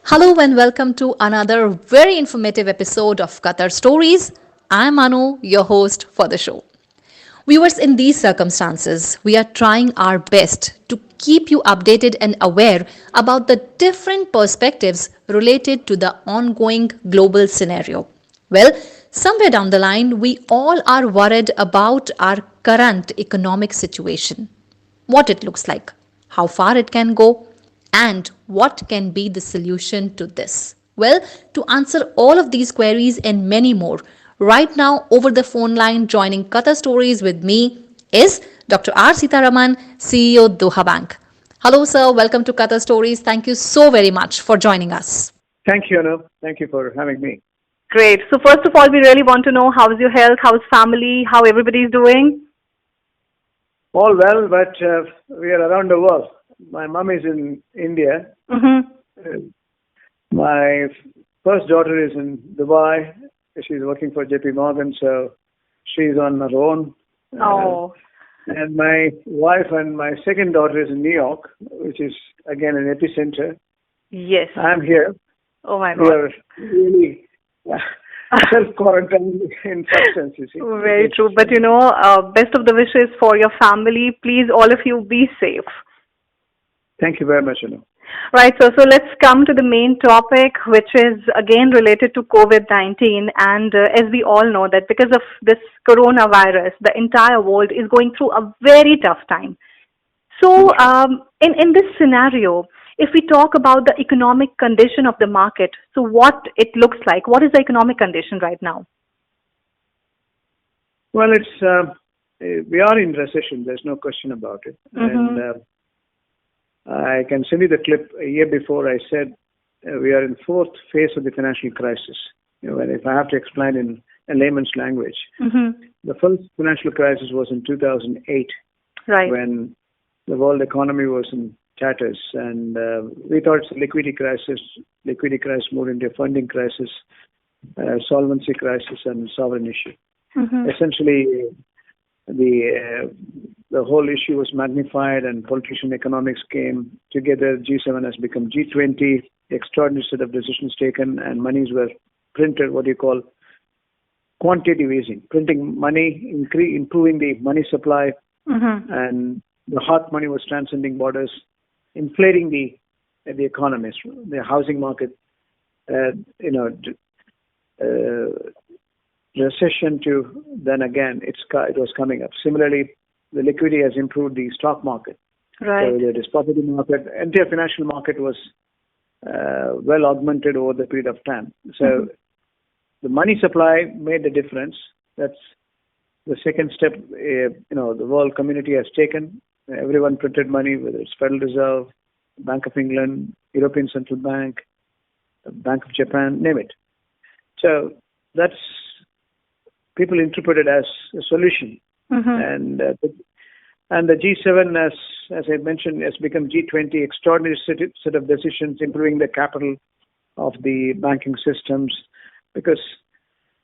Hello and welcome to another very informative episode of Qatar Stories. I'm Anu, your host for the show. Viewers, in these circumstances, we are trying our best to keep you updated and aware about the different perspectives related to the ongoing global scenario. Well, somewhere down the line, we all are worried about our current economic situation, what it looks like, how far it can go, and what can be the solution to this. Well, to answer all of these queries and many more, right now over the phone line joining Qatar Stories with me is Dr. Seetharaman, CEO Doha Bank. Hello, sir. Welcome to Qatar Stories. Thank you so very much for joining us. Thank you, Anu. Thank you for having me. Great. So first of all, we really want to know how's your health, how's family, how everybody's doing? All well, but we are around the world. My mom is in India. Mm-hmm. Uh, My first daughter is in Dubai. She's working for JP Morgan, so she's on her own. Oh, And my wife and my second daughter is in New York, which is again an epicenter. yes. I'm here. Oh my We God. are really self-quarantined in substance, you see. Very true. But best of the wishes for your family. Please, all of you, be safe. Thank you very much, Anu. Right, so let's come to the main topic, which is again related to COVID-19. And as we all know that because of this coronavirus, the entire world is going through a very tough time. So in this scenario, if we talk about the economic condition of the market, so what it looks like, what is the economic condition right now? Well, we are in recession. There's no question about it. Mm-hmm. And I can send you the clip. A year before, I said we are in fourth phase of the financial crisis. And if I have to explain in a layman's language, Mm-hmm. the first financial crisis was in 2008, Right. when the world economy was in tatters, and we thought it's a liquidity crisis. Liquidity crisis moved into a funding crisis, solvency crisis, and sovereign issue. Mm-hmm. Essentially, the whole issue was magnified, and politician economics came together. G7 has become G20. Extraordinary set of decisions taken, and monies were printed. What do you call quantitative easing? Printing money, improving the money supply, Mm-hmm. and the hot money was transcending borders, inflating the economies, the housing market. Recession to then again it was coming up. Similarly, the liquidity has improved the stock market. Right. So the property market, entire financial market was well augmented over the period of time. So the money supply made the difference. That's the second step. The world community has taken. Everyone printed money, whether it's Federal Reserve, Bank of England, European Central Bank, Bank of Japan, name it. So that's people interpret it as a solution. Mm-hmm. And the G7, as I mentioned, has become G20. Extraordinary set of decisions, improving the capital of the banking systems, because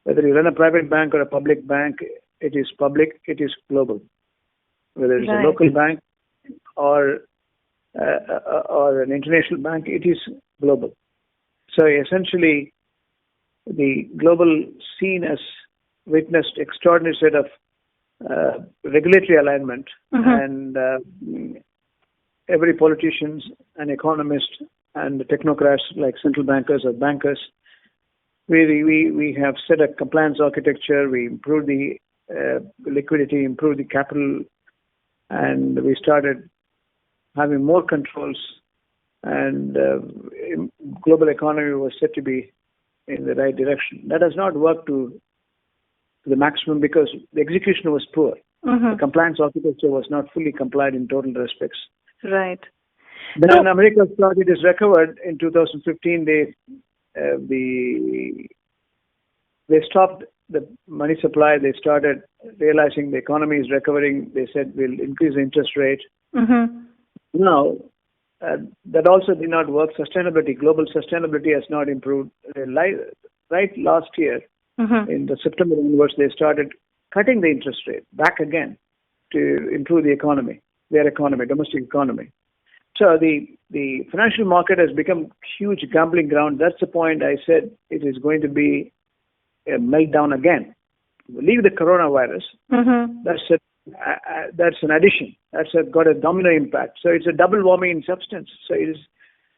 whether you run a private bank or a public bank, it is public, it is global. Whether it's Right. a local bank or an international bank, it is global. So essentially, the global scene has witnessed extraordinary set of regulatory alignment, Mm-hmm. and every politician and economist and technocrats like central bankers or bankers, we have set a compliance architecture. We improved the liquidity, improved the capital, and we started having more controls, and global economy was set to be in the right direction. That has not worked to the maximum because the execution was poor. Mm-hmm. The compliance architecture was not fully complied in total respects. Right. Then America thought it is recovered in 2015. They stopped the money supply. They started realizing the economy is recovering. They said we'll increase the interest rate. Mm-hmm. Now, that also did not work. Sustainability, global sustainability has not improved. Right last year, Mm-hmm. in the September onwards, they started cutting the interest rate back again to improve the economy, their economy, domestic economy. So the financial market has become huge gambling ground. That's the point I said it is going to be a meltdown again. Leave the coronavirus. Mm-hmm. That's an addition. Got a domino impact. So it's a double whammy in substance. So it is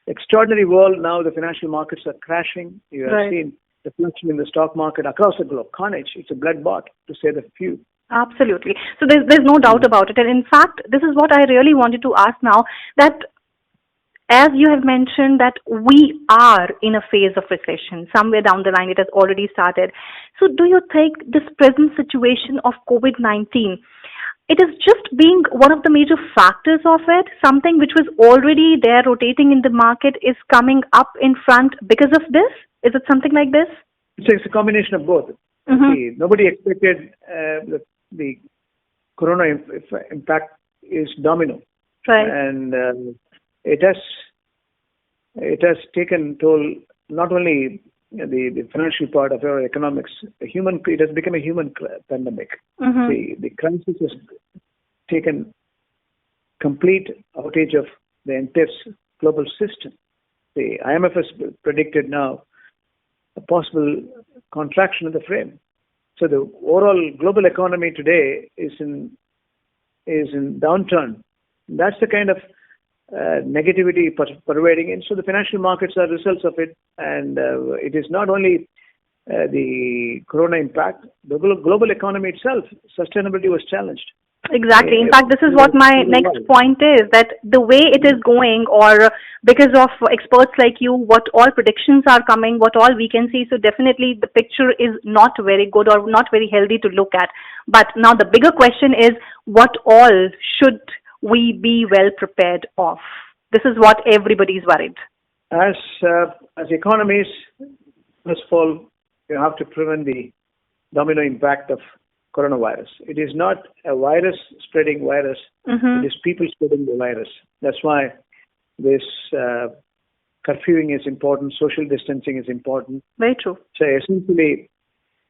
extraordinary world now. The financial markets are crashing. You have Right. seen the fluctuation in the stock market across the globe. Carnage. It's a bloodbath, to say the few. Absolutely. So there's no doubt about it. And in fact, this is what I really wanted to ask now, that as you have mentioned that we are in a phase of recession. Somewhere down the line, it has already started. So do you think this present situation of COVID-19, it is just being one of the major factors of it, something which was already there rotating in the market is coming up in front because of this? Is it something like this? It's a combination of both. Mm-hmm. See, nobody expected the corona impact is domino, Right. and it has taken toll not only the financial part of our economics. It has become a human pandemic. Mm-hmm. The crisis has taken complete outage of the entire global system. The IMF has predicted now a possible contraction of the frame. So the overall global economy today is in downturn. That's the kind of negativity pervading in. So the financial markets are results of it, and it is not only the corona impact. The global economy itself, sustainability was challenged. Exactly. In fact, this is what my next point is, that the way it is going, or because of experts like you, what all predictions are coming, what all we can see. So definitely the picture is not very good or not very healthy to look at. But now the bigger question is, what all should we be well prepared of? This is what everybody's worried. As economies, first of all, you have to prevent the domino impact of coronavirus. It is not a virus spreading virus. Mm-hmm. It is people spreading the virus. That's why this curfewing is important. Social distancing is important. Very true. So essentially,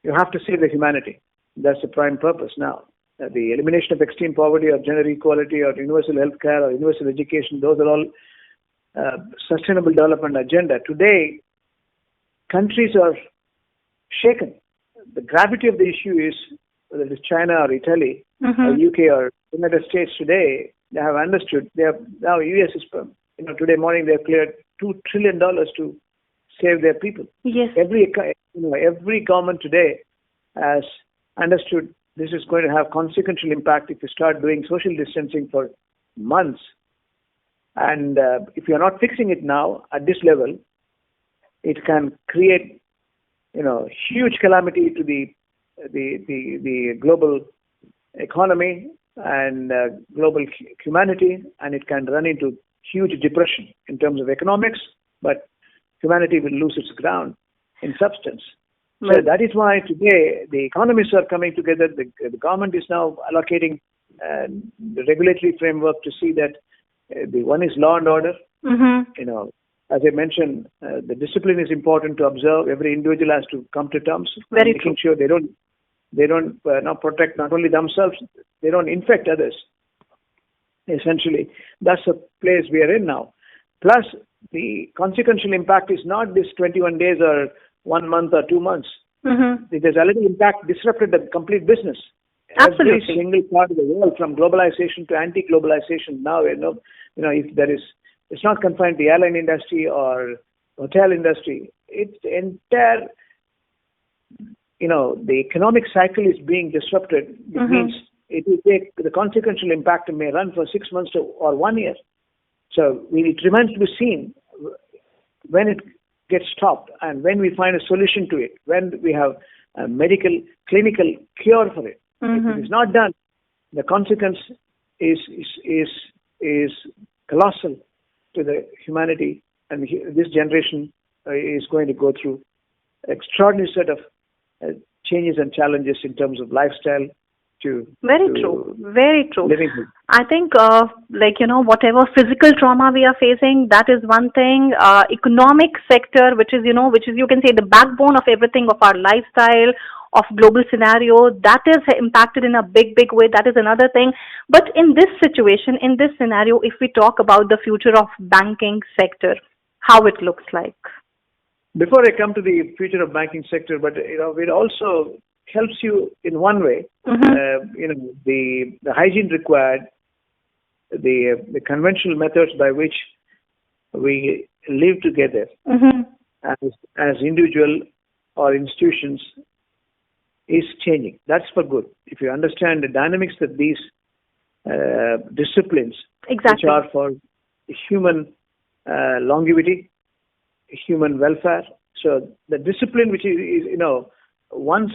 you have to save the humanity. That's the prime purpose now. The elimination of extreme poverty or gender equality or universal health care or universal education, those are all sustainable development agenda. Today, countries are shaken. The gravity of the issue is, whether it is China or Italy or UK or United States today, they have understood. They have now US is, today morning they have cleared $2 trillion to save their people. Yes. Every government today has understood this is going to have consequential impact if you start doing social distancing for months. And if you are not fixing it now at this level, it can create, huge calamity to the global economy and global humanity, and it can run into huge depression in terms of economics, but humanity will lose its ground in substance. So that is why today the economists are coming together. The government is now allocating the regulatory framework to see that the one is law and order. Mm-hmm. As I mentioned, the discipline is important to observe. Every individual has to come to terms, Very making true. sure they don't not protect not only themselves, they don't infect others. Essentially, that's the place we are in now. Plus, the consequential impact is not this 21 days or 1 month or 2 months. Mm-hmm. It has already disrupted the complete business. Absolutely. Every single part of the world, from globalization to anti-globalization, now if there is, it's not confined to the airline industry or hotel industry. It's the entire, the economic cycle is being disrupted. It means it will take the consequential impact may run for 6 months or 1 year. So it remains to be seen when it gets stopped and when we find a solution to it, when we have a medical, clinical cure for it. If it is not done, the consequence is colossal to the humanity, and this generation is going to go through extraordinary set of changes and challenges in terms of lifestyle. Very true. Living. I think, whatever physical trauma we are facing, that is one thing. Economic sector, which is you can say the backbone of everything, of our lifestyle, of global scenario, that is impacted in a big way. That is another thing. But in this situation, in this scenario, if we talk about the future of banking sector, how it looks like. Before I come to the future of banking sector, but it also helps you in one way. The hygiene required, the conventional methods by which we live together as individual or institutions is changing. That's for good. If you understand the dynamics that these disciplines, which are for human longevity, human welfare. So the discipline, which is once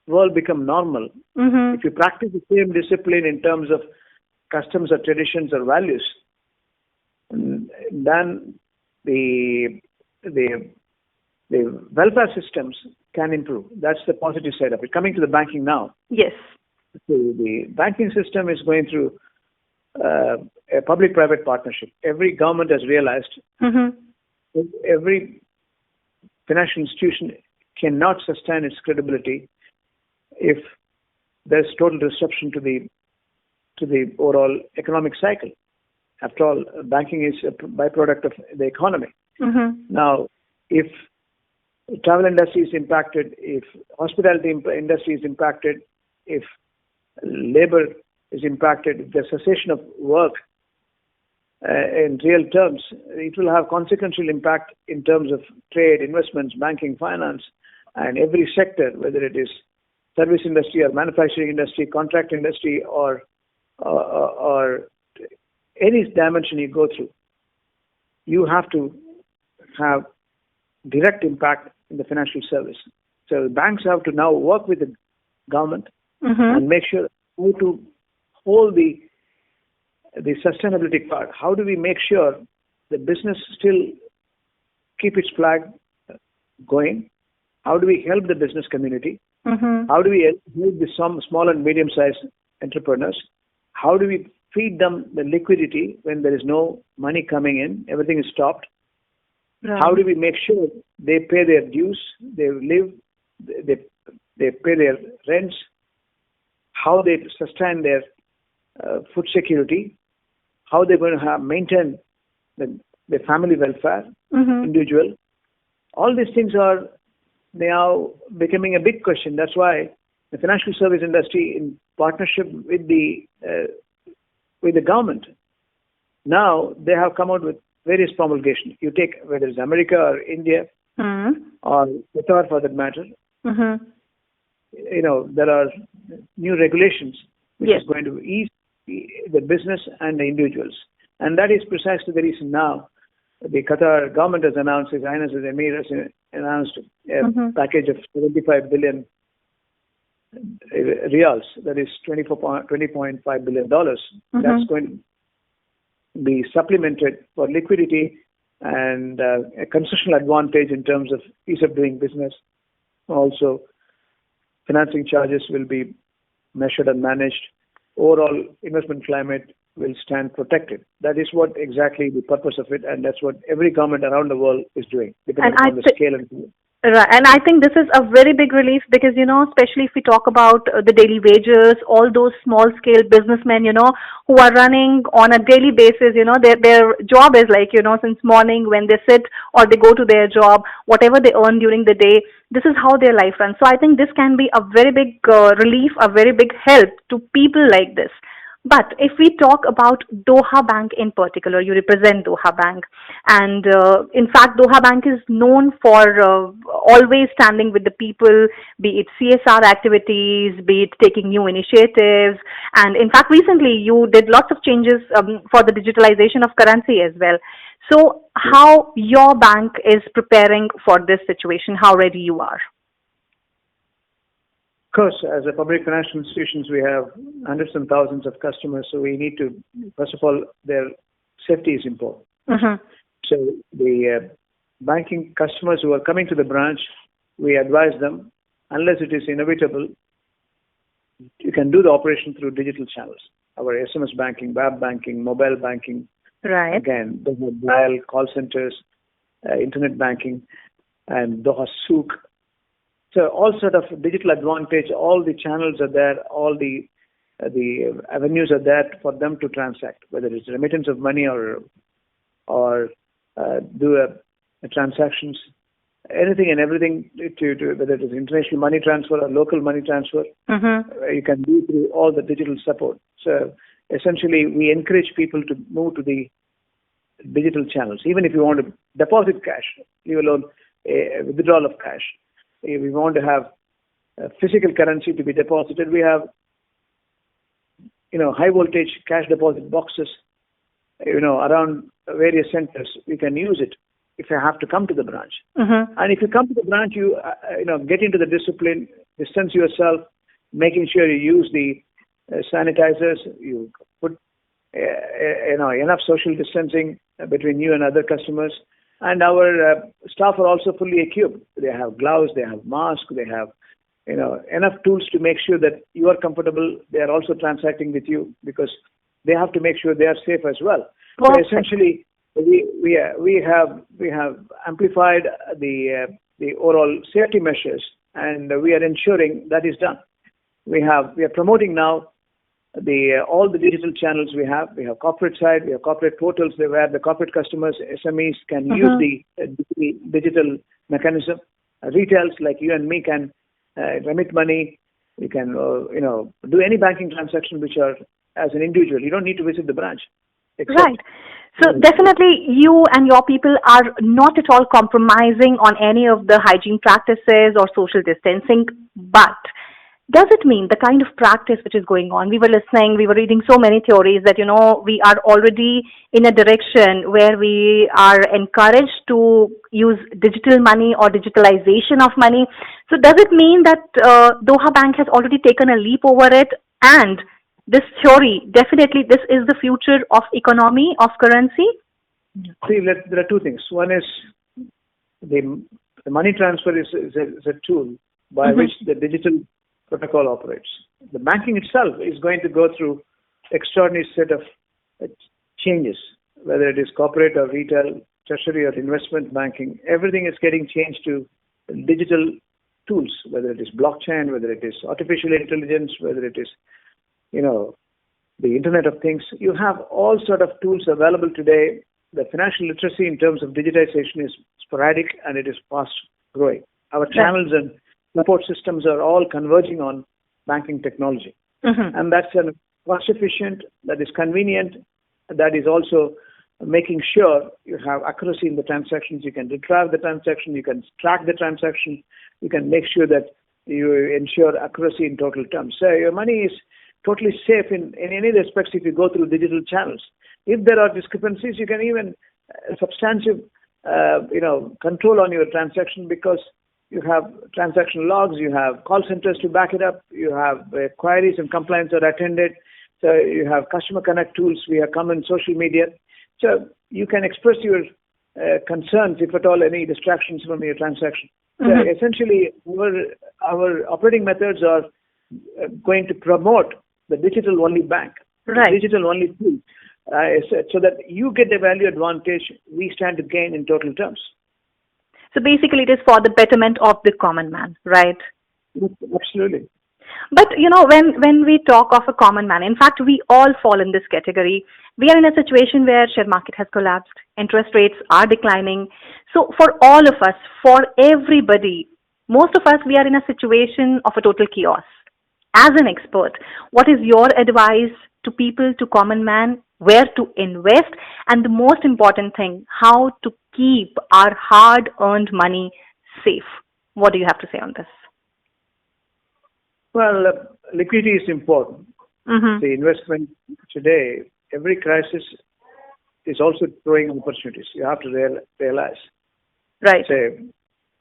world become normal, if you practice the same discipline in terms of customs or traditions or values, then the welfare systems can improve. That's the positive side of it. Coming to the banking now. Yes. So the banking system is going through a public-private partnership. Every government has realized every financial institution cannot sustain its credibility if there's total disruption to the overall economic cycle. After all, banking is a byproduct of the economy. Now, if travel industry is impacted, if hospitality industry is impacted, if labor is impacted, if there's cessation of work in real terms, it will have consequential impact in terms of trade, investments, banking, finance, and every sector, whether it is service industry or manufacturing industry, contract industry, or any dimension you go through. You have to have direct impact in the financial service. So the banks have to now work with the government and make sure how to hold the sustainability part. How do we make sure the business still keep its flag going? How do we help the business community? How do we help the small and medium-sized entrepreneurs? How do we feed them the liquidity when there is no money coming in? Everything is stopped. Right. How do we make sure they pay their dues, they live, they pay their rents? How they sustain their food security? How they're going to maintain their family welfare, individual? All these things are now becoming a big question. That's why the financial service industry, in partnership with the government, now they have come out with various promulgations. You take whether it's America or India or Qatar for that matter. There are new regulations which is going to ease the business and the individuals, and that is precisely the reason now the Qatar government has announced, His Highness the Emir has announced a package of 75 billion reals, that is $20.5 billion. That's going to be supplemented for liquidity and a concessional advantage in terms of ease of doing business. Also, financing charges will be measured and managed. Overall investment climate will stand protected. That is what exactly the purpose of it, and that's what every government around the world is doing, depending on the scale and scale. Right, and I think this is a very big relief because, especially if we talk about the daily wages, all those small-scale businessmen, who are running on a daily basis, their job is like, since morning when they sit or they go to their job, whatever they earn during the day, this is how their life runs. So I think this can be a very big relief, a very big help to people like this. But if we talk about Doha Bank in particular, you represent Doha Bank, and in fact, Doha Bank is known for always standing with the people, be it CSR activities, be it taking new initiatives, and in fact, recently you did lots of changes for the digitalization of currency as well. So how your bank is preparing for this situation, how ready you are? Of course, as a public financial institutions, we have hundreds and thousands of customers, so we need to, first of all, their safety is important. So the banking customers who are coming to the branch, we advise them, unless it is inevitable, you can do the operation through digital channels. Our SMS banking, web banking, mobile banking. Right. Again, Doha dial, call centers, internet banking, and Doha Souk, So all sort of digital advantage, all the channels are there, all the avenues are there for them to transact, whether it's remittance of money or do transactions, anything and everything to whether it is international money transfer or local money transfer, you can do through all the digital support. So essentially, we encourage people to move to the digital channels, even if you want to deposit cash, leave alone a withdrawal of cash. If we want to have physical currency to be deposited, we have high voltage cash deposit boxes around various centers. We can use it if you have to come to the branch. And if you come to the branch, you get into the discipline, distance yourself, making sure you use the sanitizers, you put enough social distancing between you and other customers. And our staff are also fully equipped. They have gloves, they have masks, they have enough tools to make sure that you are comfortable. They are also transacting with you because they have to make sure they are safe as well. So essentially, we have amplified the overall safety measures, and we are ensuring that is done. We are promoting now all the digital channels we have. We have corporate side, we have corporate portals where the corporate customers, SMEs can use the digital mechanism. Retails like you and me can remit money. You can do any banking transaction which are as an individual. You don't need to visit the branch. Right. So definitely you and your people are not at all compromising on any of the hygiene practices or social distancing, but does it mean the kind of practice which is going on? We were listening, we were reading so many theories that, we are already in a direction where we are encouraged to use digital money or digitalization of money. So does it mean that Doha Bank has already taken a leap over it, and this theory, definitely this is the future of economy, of currency? See, there are two things. One is the money transfer is a tool by which the digital protocol operates. The banking itself is going to go through extraordinary set of changes, whether it is corporate or retail, treasury or investment banking. Everything is getting changed to digital tools, whether it is blockchain, whether it is artificial intelligence, whether it is the Internet of Things. You have all sort of tools available today. The financial literacy in terms of digitization is sporadic and it is fast growing. Our channels and support systems are all converging on banking technology. And that's cost efficient, that is convenient, that is also making sure you have accuracy in the transactions. You can retrieve the transaction, you can track the transaction, you can make sure that you ensure accuracy in total terms. So your money is totally safe in any respects if you go through digital channels. If there are discrepancies, you can even substantive control on your transaction because you have transaction logs, you have call centers to back it up, you have queries and complaints are attended, so you have customer connect tools, we have come in social media. So you can express your concerns if at all any distractions from your transaction. So essentially, our operating methods are going to promote the digital-only bank, digital-only tool, so that you get the value advantage, we stand to gain in total terms. So basically it is for the betterment of the common man, right? Absolutely. But, when we talk of a common man, in fact, we all fall in this category. We are in a situation where share market has collapsed, interest rates are declining. So for all of us, for everybody, most of us, we are in a situation of a total chaos. As an expert, what is your advice to people, to common man, where to invest, and the most important thing, how to keep our hard-earned money safe? What do you have to say on this? Well, liquidity is important. The investment today, every crisis is also throwing opportunities. You have to realize. Right. So,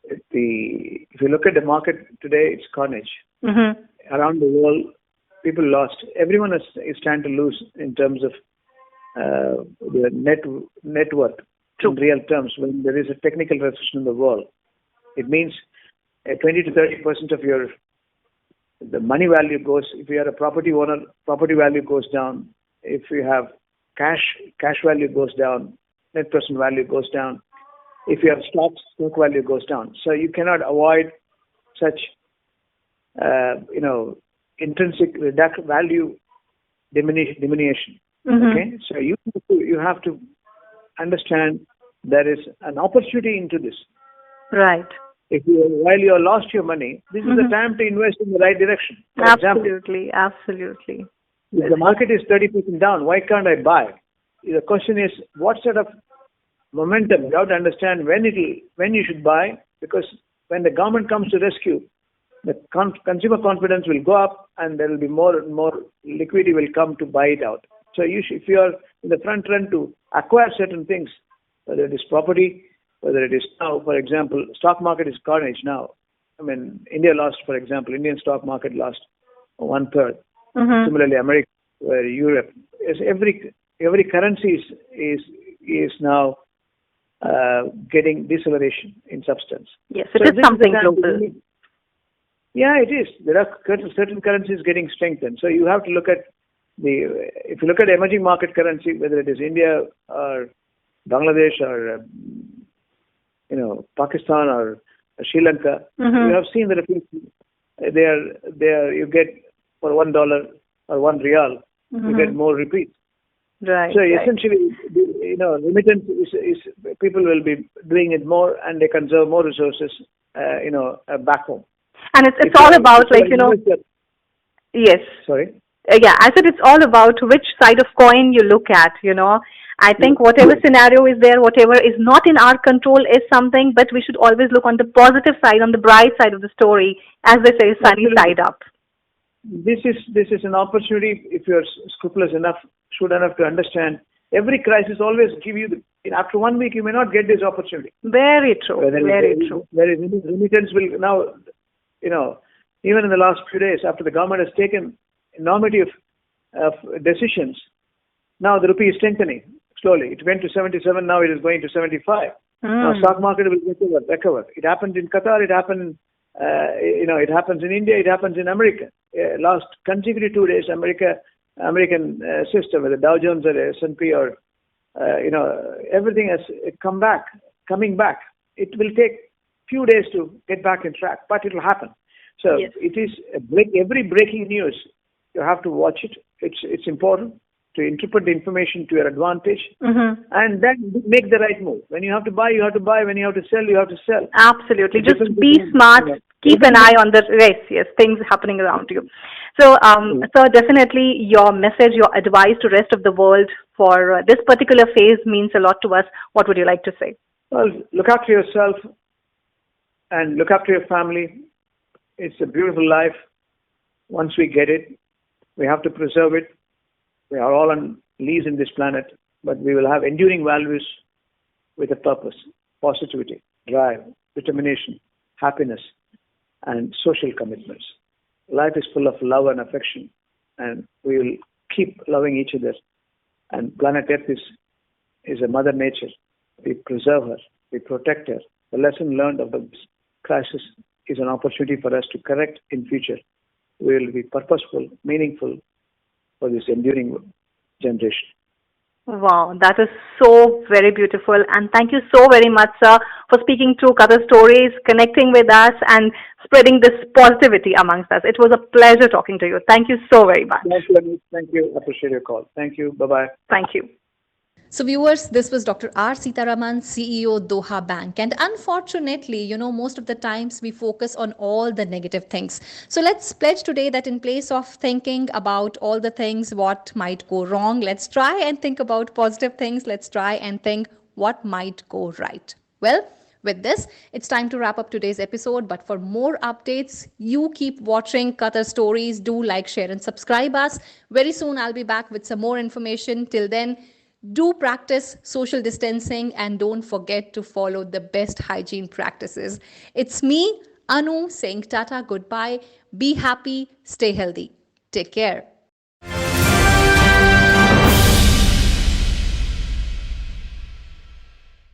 if you look at the market today, it's carnage. Around the world, people lost. Everyone is trying to lose in terms of the net worth. True. In real terms, when there is a technical recession in the world, it means 20 to 30% of the money value goes. If you are a property owner, property value goes down. If you have cash value goes down. Net present value goes down. If you have stocks, stock value goes down. So you cannot avoid such you know, intrinsic value diminution. Okay, so you have to understand there is an opportunity into this. Right. If you, while you have lost your money, this is the time to invest in the right direction. For example, Absolutely. Absolutely. if the market is 30% down, why can't I buy? The question is, what sort of momentum? You have to understand when you should buy, because when the government comes to rescue, the consumer confidence will go up, and there will be more and more liquidity will come to buy it out. So if you are in the front run to acquire certain things, whether it is property, whether it is now, for example, stock market is carnage now. I mean, India lost, for example, Indian stock market lost 1/3. Similarly, America, Europe, is every currency is now getting deceleration in substance. Yes, it is something global. Yeah, it is. There are certain currencies getting strengthened. So you have to look at if you look at emerging market currency, whether it is India or Bangladesh or Pakistan or Sri Lanka, you have seen the reflection. You get for $1 or $1 you get more repeats. Right. So essentially, remittance is people will be doing it more, and they conserve more resources, back home. And it's all about yes. Sorry. Yeah, I said it's all about which side of coin you look at. I think whatever scenario is there, whatever is not in our control is something, but we should always look on the positive side, on the bright side of the story, as they say, sunny side up. This is an opportunity if you're scrupulous enough, shrewd enough to understand. Every crisis always give you after 1 week you may not get this opportunity. Very true. Very true. Remittance will now, even in the last few days after the government has taken enormity of decisions, now the rupee is strengthening slowly. It went to 77, now it is going to 75. Now stock market will recover. It happened in Qatar. It happened. It happens in India. It happens in America. Last consecutive 2 days, American system, whether Dow Jones or S&P or everything has coming back. It will take few days to get back in track, but it will happen. So yes. It is every breaking news. You have to watch it. It's important to interpret the information to your advantage, and then make the right move. When you have to buy, you have to buy. When you have to sell, you have to sell. Absolutely. Just be smart. Keep an eye on the things happening around you. So, so definitely your message, your advice to rest of the world for this particular phase means a lot to us. What would you like to say? Well, look after yourself and look after your family. It's a beautiful life. Once we get it, we have to preserve it. We are all on lease in this planet, but we will have enduring values with a purpose, positivity, drive, determination, happiness, and social commitments. Life is full of love and affection, and we will keep loving each other. And planet Earth is a mother nature. We preserve her, we protect her. The lesson learned of the crisis is an opportunity for us to correct in future. We will be purposeful, meaningful for this enduring generation. Wow, that is so very beautiful. And thank you so very much, sir, for speaking to Qatar Stories, connecting with us, and spreading this positivity amongst us. It was a pleasure talking to you. Thank you so very much. Thank you. I appreciate your call. Thank you. Bye-bye. Thank you. So viewers, this was Dr. Seetharaman, CEO, Doha Bank. And unfortunately, most of the times we focus on all the negative things. So let's pledge today that in place of thinking about all the things, what might go wrong, let's try and think about positive things. Let's try and think what might go right. Well, with this, it's time to wrap up today's episode. But for more updates, you keep watching Qatar Stories. Do like, share, and subscribe us. Very soon, I'll be back with some more information. Till then, do practice social distancing and don't forget to follow the best hygiene practices. It's me, Anu, saying tata, goodbye. Be happy, stay healthy. Take care.